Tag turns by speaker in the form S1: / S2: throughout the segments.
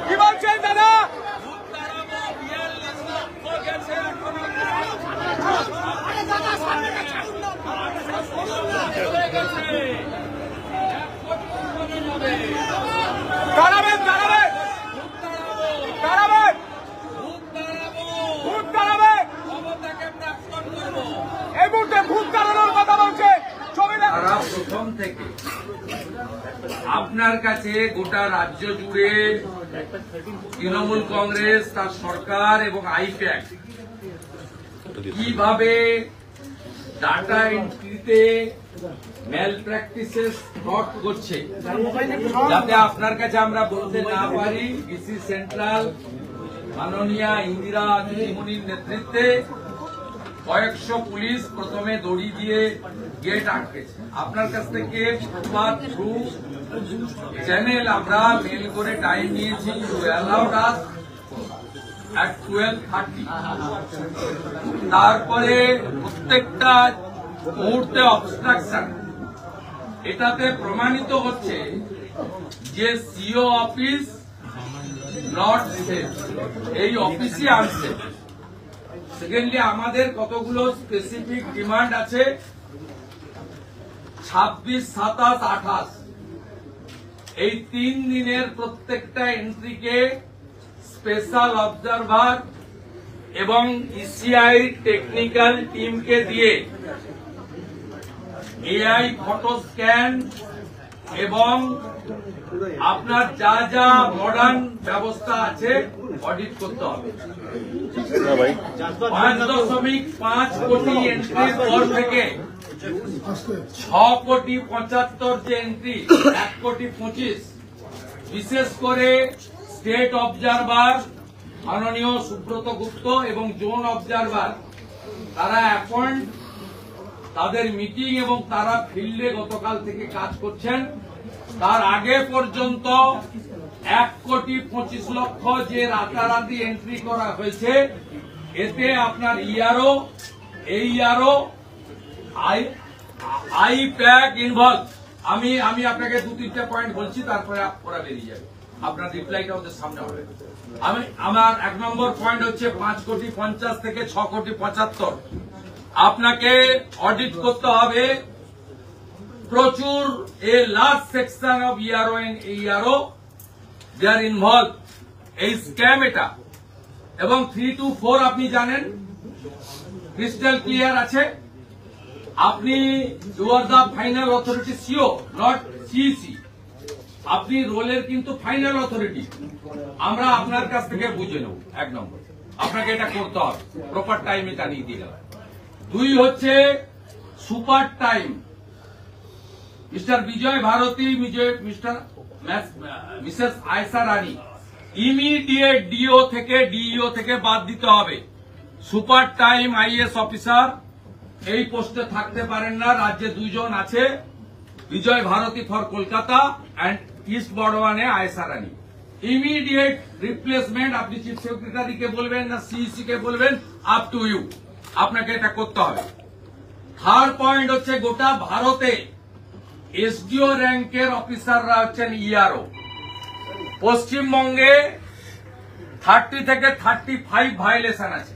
S1: কি বলছেন দাদা? দাঁড়াবেন দাঁড়াবেন দাঁড়াবেন ভূত দাঁড়াবে। এই মুহূর্তে ভূত দাঁড়ানোর কথা বলছে।
S2: তারা প্রথম থেকে আপনার কাছে গোটা রাজ্য জুড়ে তৃণমূল কংগ্রেস, তার সরকার এবং আইপ্যাক কিভাবে ডাটা এন্ট্রিতে ম্যাল প্র্যাকটিসেস ফ্রড করছে, যাতে আপনার কাছে আমরা বলতে না পারি। ডিসি সেন্ট্রাল মাননীয়া ইন্দিরা দিদিমণির নেতৃত্বে কয়েকশো পুলিশ প্রথমে দড়ি দিয়ে গেট আটকেছে। আপনার কাছ থেকে প্রপার থ্রু চ্যানেল আমরা মেল করে টাইম নিয়েছি। You allowed us at 12:30। তারপরে প্রত্যেকটা মুহূর্তে অবস্ট্রাকশন, এটাতে প্রমাণিত হচ্ছে যে সিও অফিস নট সেফ, এই অফিসই আনসেফ। সেকেন্ডলি আমাদের কতগুলো স্পেসিফিক ডিমান্ড আছে। 26, 27, 28 এই 3 দিনের প্রত্যেকটা এন্ট্রিকে স্পেশাল অবজারভার এবং ইসিআই টেকনিক্যাল টিমকে দিয়ে এআই ফটো স্ক্যান এবং আপনার যা যা মডার্ন ব্যবস্থা আছে অডিট করতে হবে। 5.5 কোটি এন্ট্রির পর থেকে 6.75 যে এন্ট্রি 1.25 বিশেষ করে স্টেট অবজারভার মাননীয় সুব্রত গুপ্ত এবং জোন অবজারভার তারা অ্যাপয়েন্ট, তাদের মিটিং এবং তারা ফিল্ডে গতকাল থেকে কাজ করছেন। তার আগে পর্যন্ত 1,25,00,000 যে রাতারাতি এন্ট্রি করা হয়েছে, এতে আপনার ইআরও, এই ইআরও, আইপ্যাক ইনভলভ। আমি আপনাকে 2-3টা পয়েন্ট বলছি, তারপরে ওরা বেরিয়ে যাবে, আপনার রিপ্লাইটা ওদের সামনে হবে। আমার 1 নম্বর পয়েন্ট হচ্ছে 5,50,00,000 থেকে 6,75,00,000 আপনাকে অডিট করতে হবে। প্রচুর a large section of ERO and ERO they are involve এই স্ক্যাম এটা। এবং 3 to 4 আপনি জানেন ক্রিস্টাল ক্লিয়ার আছে। আপনি you are the final authority, CEO not CEC. আপনি রোলের কিন্তু ফাইনাল অথরিটি। আমরা আপনার কাছ থেকে বুঝে নেব। 1 নম্বর আপনাকে এটা করতে হবে, প্রপার টাইমে জানিয়ে দিয়ে গেল। 2 হচ্ছে সুপার টাইম। মিস্টার বিজয় ভারতী, মিসেস আয়সা রানী ইমিডিয়েট ডিও থেকে ডিইও থেকে বাদ দিতে হবে। সুপার টাইম আইএস অফিসার এই পোস্টে থাকতে পারেন না। রাজ্যে 2 জন আছে, Bijay Bharati for Kolkata and east বর্ধমানে আয়সা রানী। ইমিডিয়েট রিপ্লেসমেন্ট আপনি চিফ সেক্রেটারিকে বলবেন না সিইসি কে বলবেন, আপ টু ইউ, আপনাকে এটা করতে হবে। 3rd পয়েন্ট হচ্ছে গোটা ভারতে এসডিও র্যাঙ্কের অফিসাররা হচ্ছেন ইআরও। পশ্চিমবঙ্গে 30 থেকে 35 ভায়োলেশন আছে।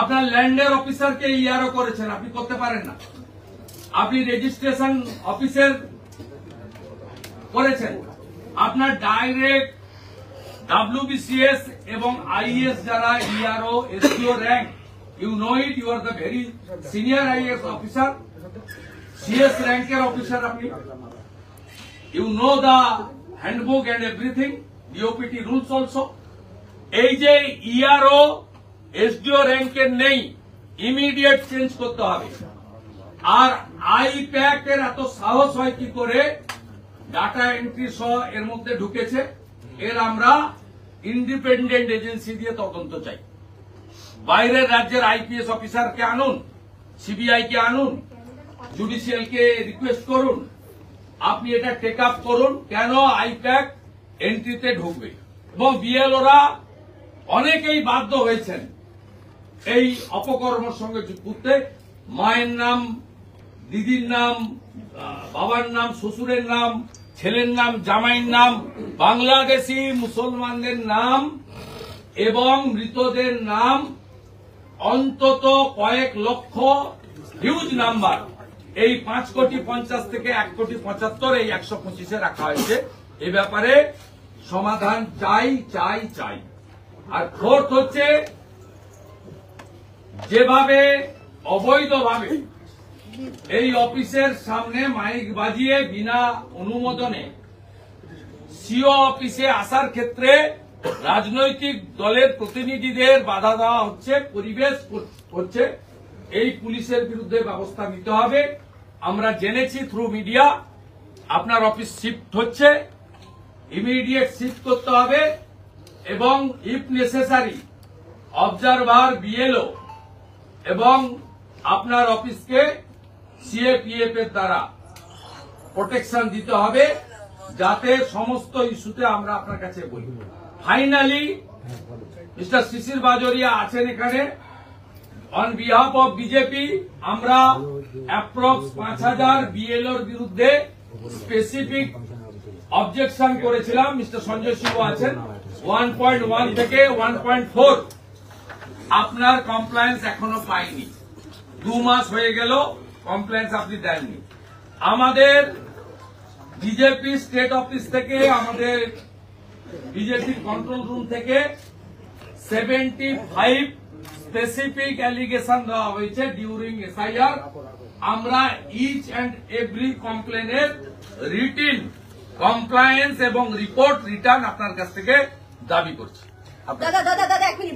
S2: আপনার ল্যান্ডের অফিসারকে ইআরও করেছেন, আপনি করতে পারেন না। আপনি রেজিস্ট্রেশন অফিসের করেছেন। আপনার ডাইরেক্ট WBCS এবং IAS যারা ERO SDO rank, you know it, you are the very senior IAS officer, CS র্যাঙ্কের অফিসার আপনি। You know the handbook and everything, DOPT rules also. এই যে ইআরও এসডিও র্যাঙ্কের নেই, ইমিডিয়েট চেঞ্জ করতে হবে। আর আইপ্যাক এর এত সাহস হয় কি করে ডাটা এন্ট্রি সহ এর মধ্যে ঢুকেছে, এর আমরা ইন্ডিপেন্ডেন্ট এজেন্সি দিয়ে তদন্ত চাই। বাইরের রাজ্যের আইপিএস অফিসারকে আনুন, সিবিআই কে আনুন, জুডিশিয়ালকে রিকোয়েস্ট করুন, আপনি এটা টেক আপ করুন কেন আইপ্যাক এন্ট্রিতে ঢুকবে। এবং বিএলওরা অনেকেই বাধ্য হয়েছেন এই অপকর্মের সঙ্গে যুক্ত। মায়ের নাম, দিদির নাম, বাবার নাম, শ্বশুরের নাম, ছেলের নাম, জামাইয়ের নাম, বাংলাদেশি মুসলমানদের নাম এবং মৃতদের নাম অন্তত কয়েক লক্ষ, হিউজ নাম্বার, এই 5,50,00,000 থেকে 1,75,00,000 এই 125-এ রাখা হয়েছে। এ ব্যাপারে সমাধান চাই চাই চাই। আর ফোর্থ হচ্ছে, যেভাবে অবৈধভাবে এই অফিসের সামনে মাইক বাজিয়ে বিনা অনুমোদনে সিও অফিসে আসার ক্ষেত্রে রাজনৈতিক দলের প্রতিনিধিদের বাধা দেওয়া হচ্ছে, পরিবেশ হচ্ছে, এই পুলিশের বিরুদ্ধে ব্যবস্থা নিতে হবে। আমরা জেনেছি থ্রু মিডিয়া আপনার অফিস শিফট হচ্ছে, ইমিডিয়েট শিফট করতে হবে এবং ইফ নেসেসারি অবজারভার, বিএলও এবং আপনার অফিসকে সিএপিএফ এর দ্বারা প্রোটেকশন দিতে হবে, যাতে সমস্ত ইস্যুতে আমরা আপনার কাছে বলি। ফাইনালি মিস্টার শিশির বাজোরিয়া আছেন এখানে। অন বিহাফ অফ বিজেপি আমরা অ্যাপ্রক্স 5,000 বিএলওর বিরুদ্ধে স্পেসিফিক অবজেকশন করেছিলাম। মিস্টার সঞ্জয় সিংহ আছেন। 1.1 থেকে 1.4 আপনার কমপ্লায়েন্স এখনো পাইনি। 2 মাস হয়ে গেল কমপ্লেন্স আপনি দেননি। আমাদের বিজেপি স্টেট অফিস থেকে, আমাদের বিজেপি কন্ট্রোল রুম থেকে 75 স্পেসিফিক অ্যালিগেশন দেওয়া হয়েছে ডিউরিং এসআইআর। আমরা ইচ অ্যান্ড এভরি কমপ্লেনের রিটিন কমপ্লায়েন্স এবং রিপোর্ট রিটার্ন আপনার কাছ থেকে দাবি করছি।
S3: দাদা দাদা দাদা এক মিনিট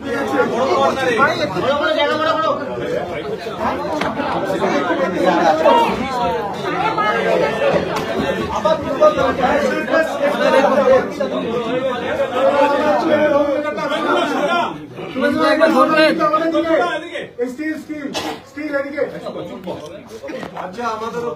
S1: আচ্ছা আমাদেরও